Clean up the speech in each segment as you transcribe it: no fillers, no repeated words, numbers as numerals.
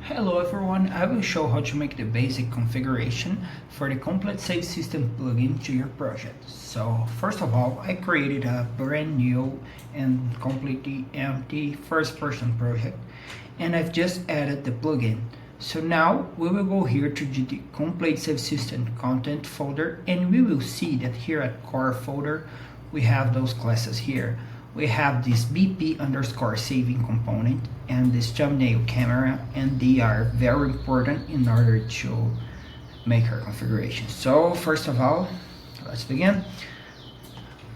Hello everyone, I will show how to make the basic configuration for the Complete Save System plugin to your project. So first of all, I created a brand new and completely empty first person project, and I've just added the plugin. So now we will go here to the Complete Save System content folder, and we will see that here at core folder we have those classes here. We have this BP underscore saving component and this thumbnail camera, and they are very important in order to make our configuration. So first of all, let's begin.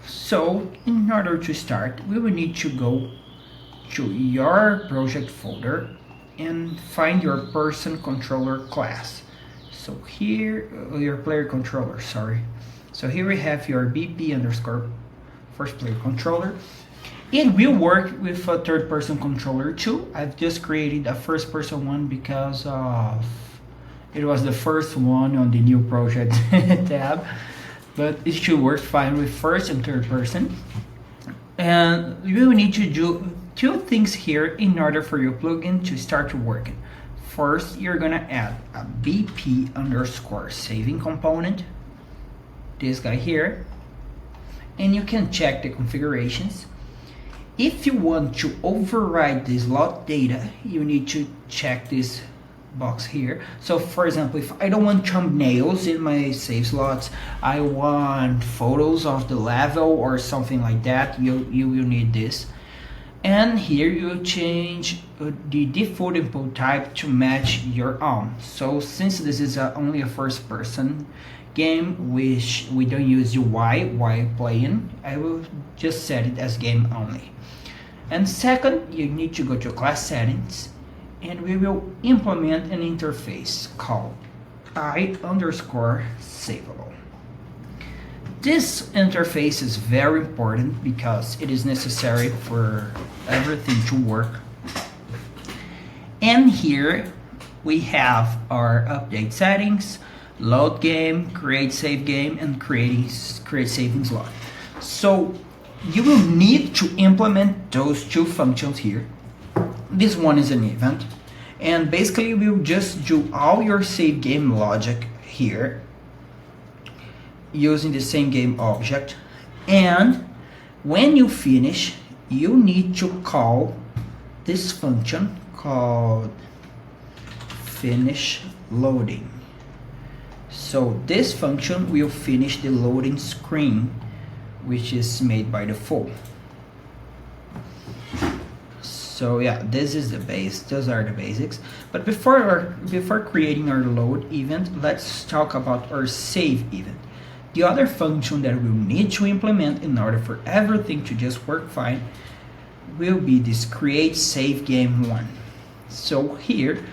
So in order to start, we will need to go to your project folder and find your person controller class. So here, your player controller, sorry. So here we have your BP underscore first player controller. It will work with a third person controller too. I've just created a first person one because it was the first one on the new project tab, but it should work fine with first and third person. And you will need to do two things here in order for your plugin to start working. First, you're gonna add a BP underscore saving component, this guy here, and you can check the configurations. If you want to override the slot data, you need to check this box here. So for example, if I don't want thumbnails in my save slots, I want photos of the level or something like that, you will need this. And here you change the default input type to match your own. So since this is only a first person game, which we don't use UI while playing, I will just set it as game only. And second, you need to go to class settings, and we will implement an interface called I underscore savable. This interface is very important because it is necessary for everything to work. And here we have our update settings, load game, create save game, and create saving slot. So you will need to implement those two functions here. This one is an event, and basically we'll just do all your save game logic here using the same game object. And when you finish, you need to call this function called finish loading. So this function will finish the loading screen, which is made by default. So yeah, this is the base, those are the basics. But before creating our load event, let's talk about our save event. The other function that we'll need to implement in order for everything to just work fine will be this create save game one. So here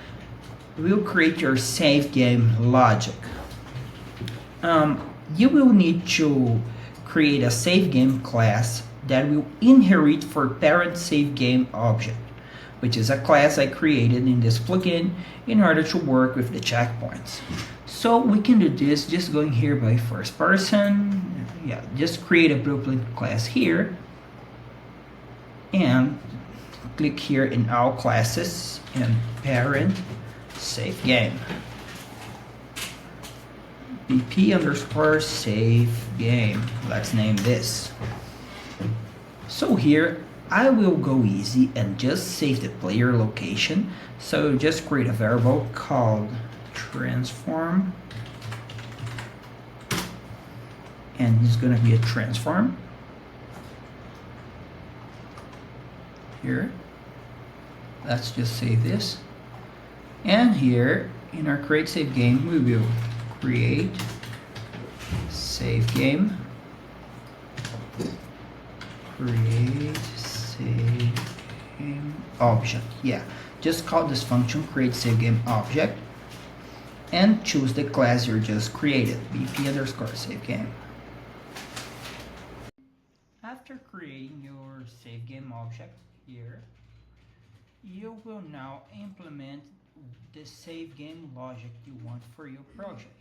we'll create your save game logic. You will need to create a save game class that will inherit for parent save game object, which is a class I created in this plugin in order to work with the checkpoints. So we can do this just going here by first person. Yeah, just create a blueprint class here and click here in all classes and parent save game. BP underscore save game. Let's name this. So here I will go easy and just save the player location. So just create a variable called transform, and it's gonna be a transform here. Let's just save this, and here in our create save game we will create save game, create save game object. Yeah, just call this function create save game object and choose the class you just created, BP underscore save game. After creating your save game object here, you will now implement the save game logic you want for your project.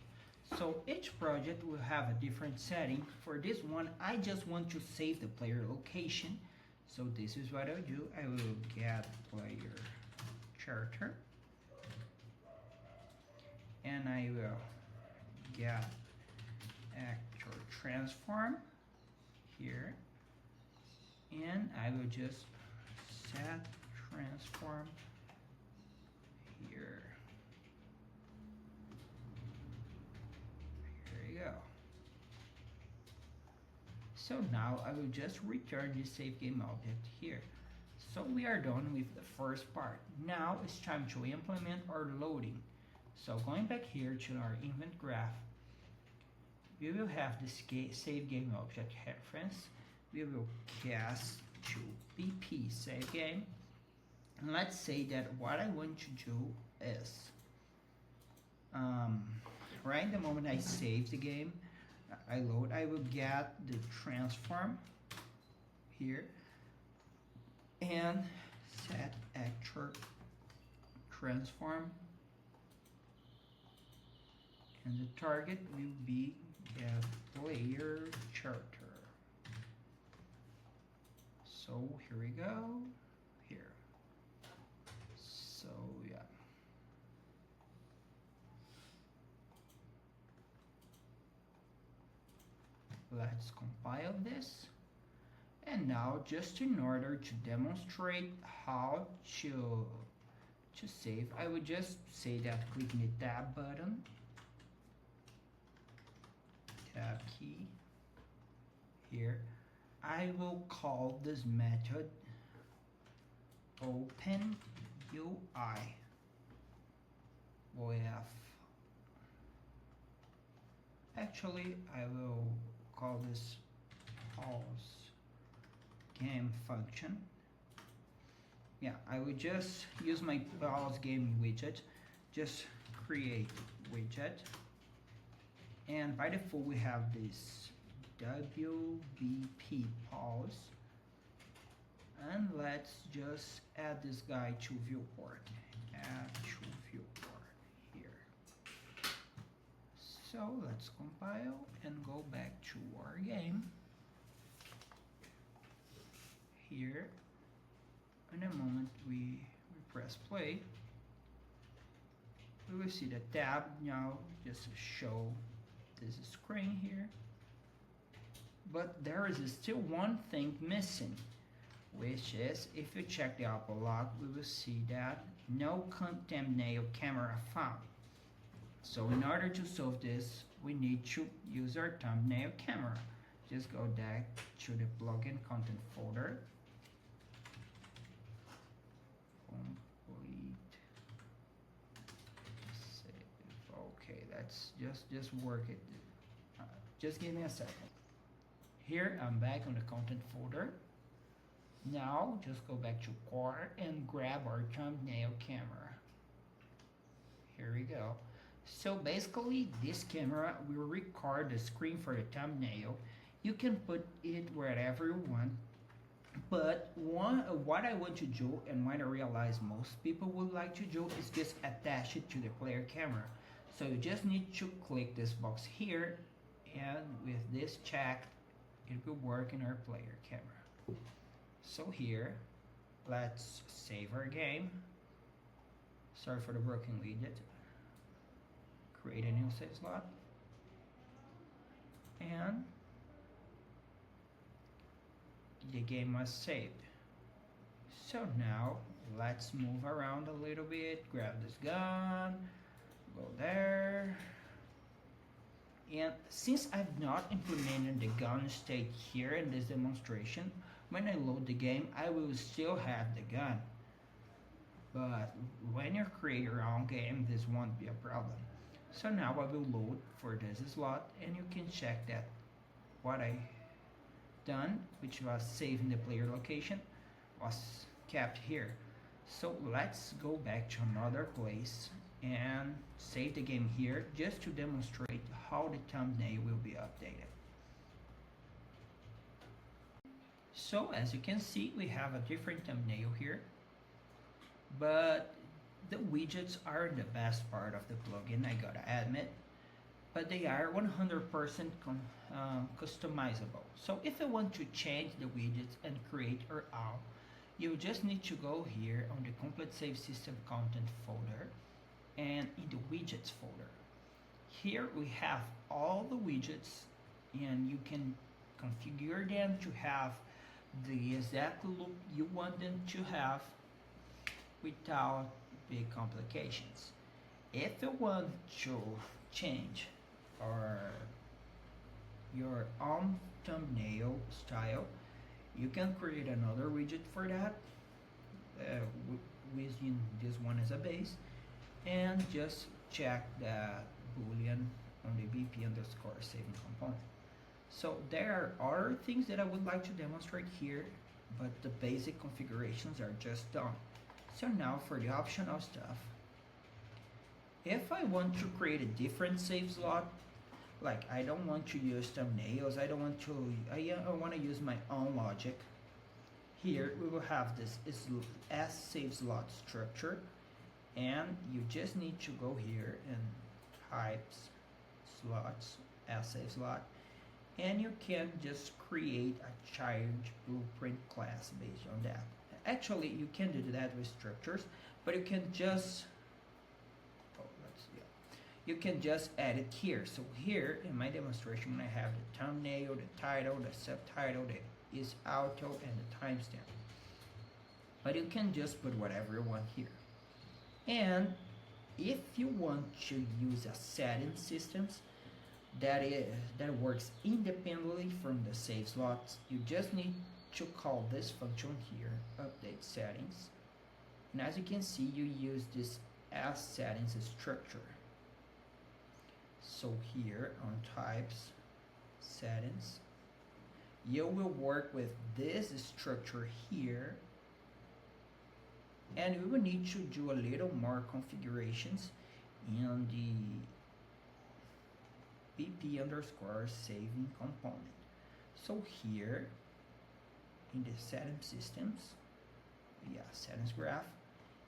So each project will have a different setting. For this one, I just want to save the player location. So this is what I'll do. I will get player character and I will get actor transform here, and I will just set transform here. There you go. So now I will just return the save game object here. So we are done with the first part. Now it's time to implement our loading. So going back here to our event graph, we will have this save game object reference. We will cast to BP save game. And let's say that what I want to do is, right the moment I save the game, I load, I will get the transform here and set actor transform, and the target will be get player character. So here we go, here. So yeah. Let's compile this. And now, just in order to demonstrate how to save, I would just say that clicking the tab button, tab key here, I will call this method open UI with, actually I will call this pause game function. Yeah, I would just use my pause game widget, just create widget, and by default we have this WBP pause, and let's just add this guy to viewport, add to viewport here. So let's compile and go back to our game. Here, in a moment we press play, we will see the tab now just show this screen here. But there is still one thing missing, which is, if you check the output log, we will see that no thumbnail camera found. So in order to solve this, we need to use our thumbnail camera. Just go back to the plugin content folder, complete save. Okay, let's just work it. Just give me a second. Here I'm back on the content folder. Now just go back to core and grab our thumbnail camera. Here we go. So basically this camera will record the screen for the thumbnail. You can put it wherever you want, but what I want to do, and what I realize most people would like to do, is just attach it to the player camera. So you just need to click this box here, and with this checked, it will work in our player camera. So here, let's save our game. Sorry for the broken widget. Create a new save slot, and the game was saved. So now let's move around a little bit, grab this gun, go there. And since I've not implemented the gun state here in this demonstration, when I load the game, I will still have the gun. But when you create your own game, this won't be a problem. So now I will load for this slot, and you can check that what I done, which was saving the player location, was kept here. So let's go back to another place and save the game here, just to demonstrate how the thumbnail will be updated. So as you can see, we have a different thumbnail here, but the widgets are the best part of the plugin, I gotta admit, but they are 100% customizable. So if you want to change the widgets and create your own, you just need to go here on the complete save system content folder, and in the widgets folder, Here we have all the widgets, and you can configure them to have the exact look you want them to have without big complications. If you want to change or your own thumbnail style, you can create another widget for that using this one as a base, and just check the boolean on the BP underscore saving component. So there are other things that I would like to demonstrate here, but the basic configurations are just done. So now for the optional stuff, if I want to create a different save slot, like I don't want to use thumbnails, I want to use my own logic. Here we will have this as save slot structure, and you just need to go here and type slots as save slot, and you can just create a child blueprint class based on that. Actually, you can do that with structures, but you can just you can just add it here. So here in my demonstration, I have the thumbnail, the title, the subtitle, the is auto, and the timestamp. But you can just put whatever you want here. And if you want to use a setting system that works independently from the save slots, you just need to call this function here, update settings. And as you can see, you use this as settings structure. So here on types, settings, you will work with this structure here, and we will need to do a little more configurations in the BP underscore saving component. So here in the settings systems, settings graph,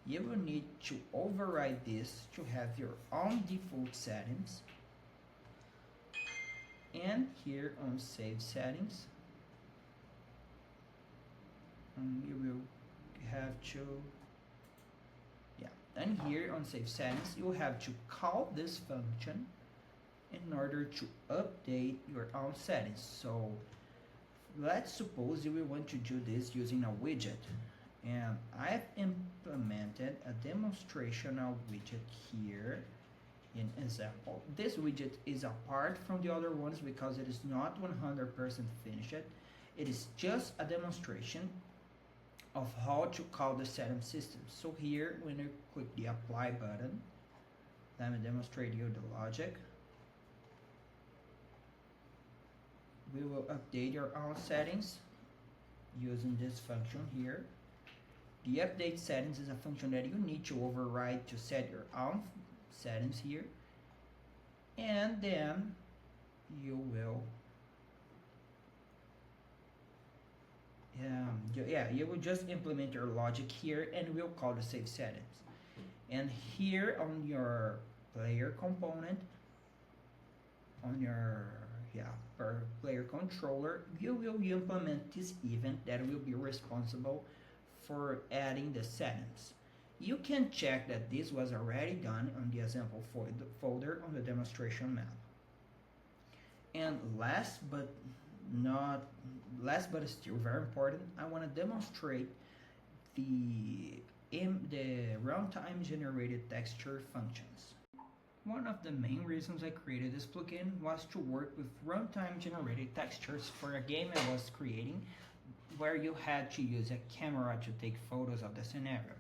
you will need to override this to have your own default settings. And here on save settings, you will have to and here on save settings, you will have to call this function in order to update your own settings. So let's suppose you will want to do this using a widget, and I've implemented a demonstrational widget here in example. This widget is apart from the other ones because it is not 100% finished. It is just a demonstration of how to call the setting system. So here, when you click the apply button, let me demonstrate you the logic. We will update your own settings using this function here. The update settings is a function that you need to override to set your own settings here, and then you will you will just implement your logic here, and we'll call the save settings. And here on your player component, on your per player controller, you will implement this event that will be responsible for adding the settings. You can check that this was already done on the example folder on the demonstration map. And last but still very important, I want to demonstrate the runtime generated texture functions. One of the main reasons I created this plugin was to work with runtime generated textures for a game I was creating, where you had to use a camera to take photos of the scenario.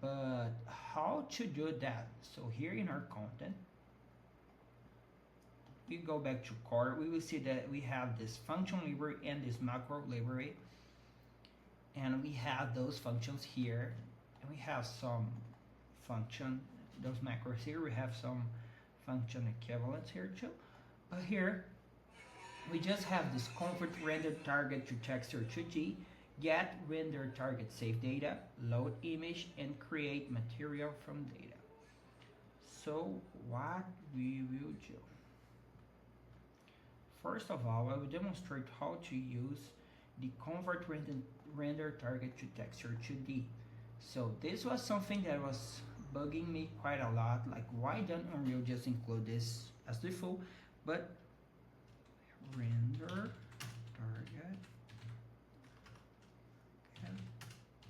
But how to do that? So here in our content, we go back to core, we will see that we have this function library and this macro library, and we have those functions here, and we have some function, those macros here, we have some function equivalents here too. But here we just have this convert render target to texture 2D, get render target save data, load image, and create material from data. So what we will do, first of all, I will demonstrate how to use the convert render target to texture 2D. So this was something that was bugging me quite a lot, like why don't Unreal just include this as default, but render target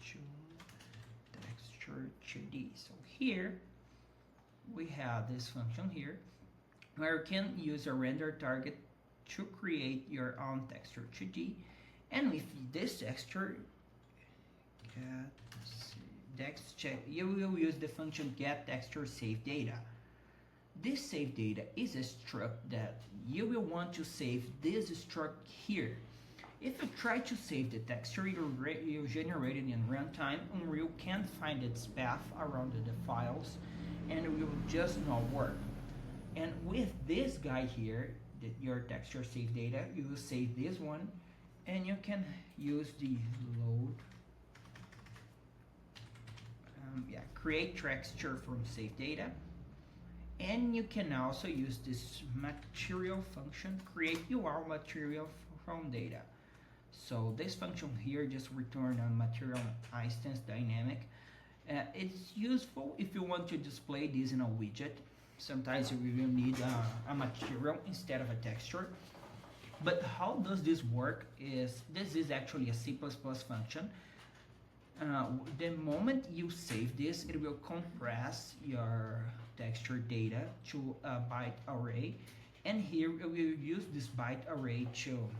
to texture 2D. So here we have this function here where you can use a render target to create your own texture 2D, and with this texture you will use the function get texture save data. This save data is a struct that you will want to save this struct here. If you try to save the texture you generated in runtime, Unreal can't find its path around the files and it will just not work. And with this guy here, your texture save data, you will save this one and you can use the load create texture from save data, and you can also use this material function, create UR material from data. So this function here just return a material instance dynamic. It's useful if you want to display this in a widget. Sometimes you will need a material instead of a texture. But how does this work is, this is actually a C++ function. The moment you save this, it will compress your texture data to a byte array, and here we will use this byte array to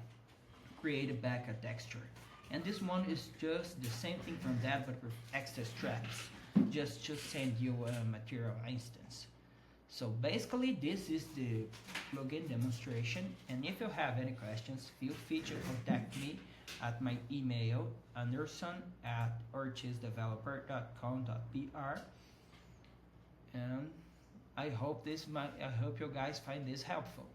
create back a texture. And this one is just the same thing from that, but with extra tracks, just to send you a material instance. So basically this is the plugin demonstration, and if you have any questions, feel free to contact me at my email anderson@orchizdeveloper.com.br, and I hope you guys find this helpful.